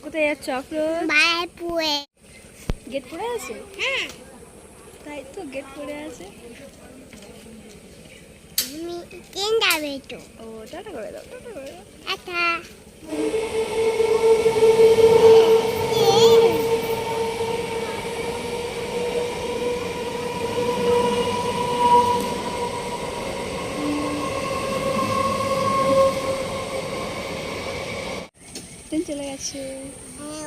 কোথায় যাচ্ছ আফরোজ? মায়াপুরে। গেট পড়ে আছে? হ্যাঁ, তাই তো, গেট পড়ে আছে। আমি ট্রেন যাবে তো। ও, টাটা করে দাও, টাটা করে দাও। আচ্ছা। ট্রেন চলে গেছে।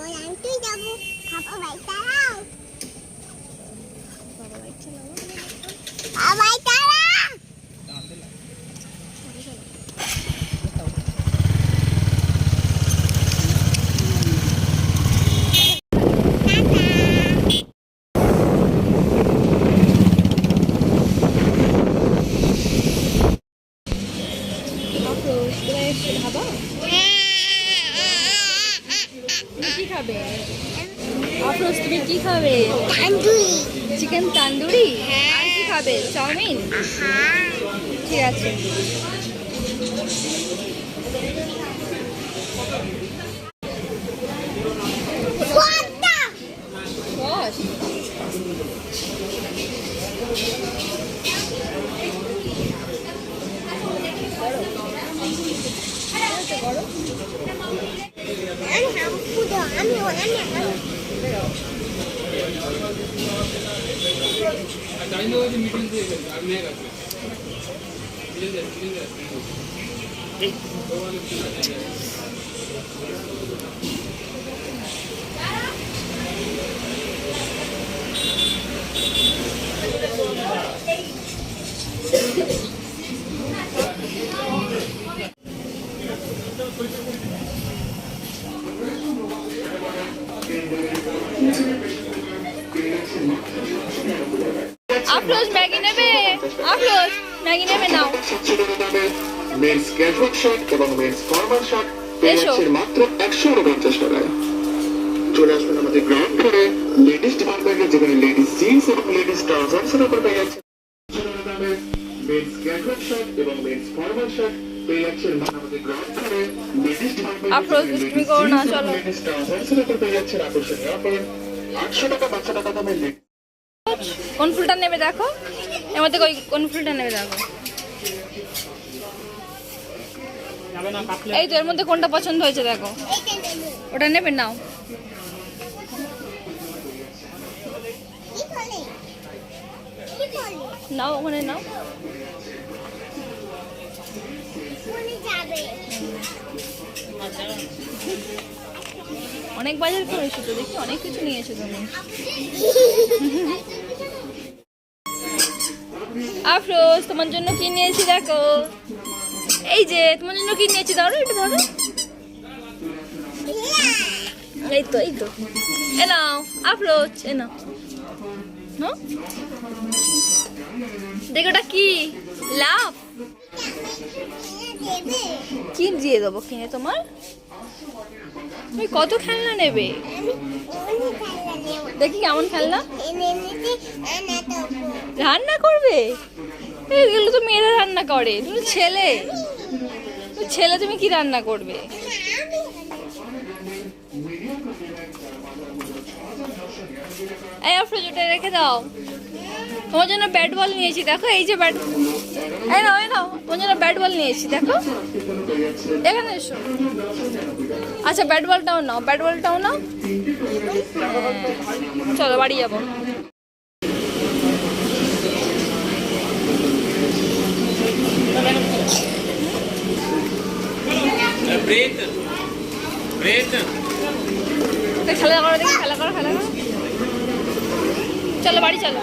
ওই আন্টি যাবো, খাবো ভাই তারাও। বাবা বাইক চালাবো। ভাই তারা। আফরোজ, তোরা এসে ধাবা? তুমি কি খাবে? আফরোজ, তুমি কি খাবে? তান্দুরি। চিকেন তান্দুরি? আর কি খাবে? চাউমিন? হ্যাঁ। ঠিক আছে। কোনটা? বস। আমি খাবো পুরো, আমি আফরোজ, ম্যাগি নেবে? আফরোজ, ম্যাগি নেবে? নাও। মেন্স ক্যাজুয়াল শার্ট এবং মেন্স ফর্মাল শার্ট পেয়ে এসো। যাচ্ছেন মাত্র 149 টাকায়। চলে আসবেন আমাদের গ্রাউন্ড ফ্লোরে লেডিস ডিপার্টমেন্টে, যেখানে লেডিস জিন্স এবং লেডিস ট্রাউজার্সের উপর পেয়ে যাচ্ছেন মেন্স ক্যাজুয়াল শার্ট এবং মেন্স ফর্মাল শার্ট পেয়ে যাচ্ছেন আমাদের গ্রাউন্ড ফ্লোরে লেডিস আফরোজ, দুষ্টুমি করো না, চলো। লেডিস ট্রাউজার্সের উপর পেয়ে যাচ্ছেন আকর্ষণীয় অফার 800 টাকা 500 টাকা দামের কোন ফুলটা নেবে দেখো, এর মধ্যে কোন ফুলটা নেবে দেখো। এই তো, এর মধ্যে কোনটা পছন্দ হয়েছে দেখো, এইটা নেবো। ওটা নেবে? নাও। কি বলে? কি বলে? নাও, ওখানে নাও। কোনে যাবে? অনেক বাজার করেছো তো, দেখি অনেক কিছু নিয়েছো তুমি। আফরোজ, তোমার জন্য কি নিয়েছি দেখো। এই যে তোমার জন্য কি নিয়েছি, ধরো, এটা ধরো। এই তো, এই তো, এ নাও আফরোজ, এ নাও। হ্যাঁ, দেখো ওটা কি, লাভ। দেবে। কি দিয়ে দেবো কিনে তোমার? তুমি কত খেলনা নেবে? আমি ওনে খেলনা নেবো। দেখি কেমন খেলনা। এনেতে আনা দেবো। রান্না করবে? এগুলো তো মেয়েরা রান্না করে, তুমি ছেলে। তুমি ছেলে, তুমি কি রান্না করবে? এই আফরোজ, ওটা রেখে দাও। তোমার জন্য ব্যাট বল নিয়েছি দেখো, এই যে ব্যাট। এই নাও, এই নাও, তোমার জন্য ব্যাট বল নিয়েছি দেখো। এখানে এসো। আচ্ছা, ব্যাট বলটাও নাও, ব্যাট বলটাও নাও। চলো, বাড়ি যাবো। খেলা করো দেখি, খেলা করো, খেলা করো। চলো, বাড়ি চলো।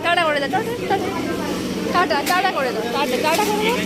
টাটা করে দাও, টাটা, টাটা, টাটা, টাটা করে দাও, টাটা, টাটা করে দাও।